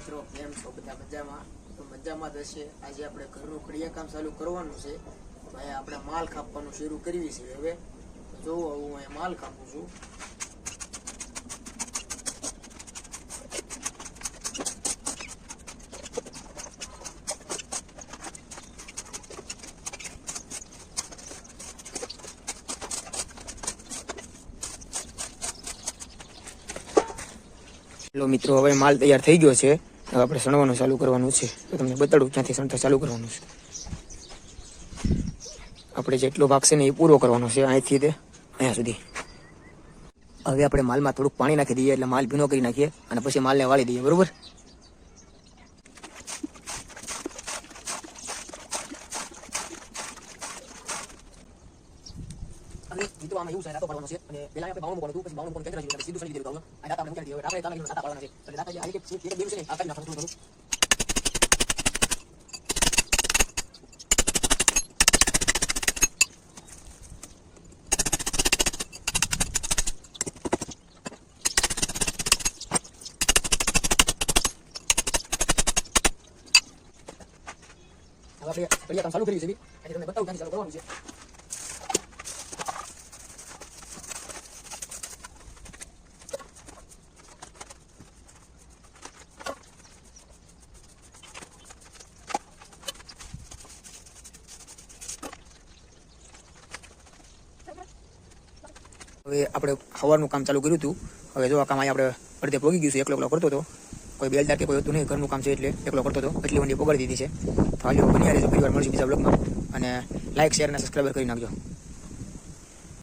મિત્રો કેમ છો બધા મજામાં? તો મજામાં જ હશે. આજે આપણે ઘરનું કડિયા કામ ચાલુ કરવાનું છે. ભાઈ આપણે માલ કાપવાનું શરૂ કરવી છે. હવે જોવો હું અહીંયા માલ કાપું છું. હેલો મિત્રો, હવે માલ તૈયાર થઈ ગયો છે. હવે આપણે સણવાનું ચાલુ કરવાનું છે. તો તમને બતાડું ક્યાંથી સણતા ચાલુ કરવાનું છે. આપણે જેટલો ભાગ છે ને એ પૂરો કરવાનો છે, અહીંથી તે અહીંયા સુધી. હવે આપણે માલમાં થોડુંક પાણી નાખી દઈએ, એટલે માલ ભીનો કરી નાખીએ અને પછી માલને વાળી દઈએ, બરોબર? મિત્રો આમાં એવું છે, રાતો પાડવાનો છે અને પેલા આપણે બાવણું મૂકવાનું હતું, પછી બાવણું મૂકવાનું કેન્દ્ર જેવું સીધું સળી દીધું. આ દાતા આપણે મૂકી દીધું. આપણે તાના દાતા પાડવાના છે. એટલે દાતા જે આ એક બેરું છે ને આ કાઢી નાખવાનું થોડું. હવે આપણે કડિયા કામ ચાલુ કર્યું છે બી. આજે તમને બતાવું ક્યાંથી ચાલુ કરવાનું છે. હવે આપણે સવારનું કામ ચાલુ કર્યું હતું. હવે જો આ કામ અહીંયા આપણે અડધે પોગી ગયું છે. એકલો કરતો હતો, કોઈ બેલદાર કે કોઈ હતું નહીં. ઘરનું કામ છે એટલે એકલો કરતો હતો. એટલી વંડી પકડી દીધી છે. તો હાલો બની રહેજો. ફરીવાર મળશું બીજા બ્લોગમાં અને લાઈક શેર અને સબસ્ક્રાઈબર કરી નાખજો.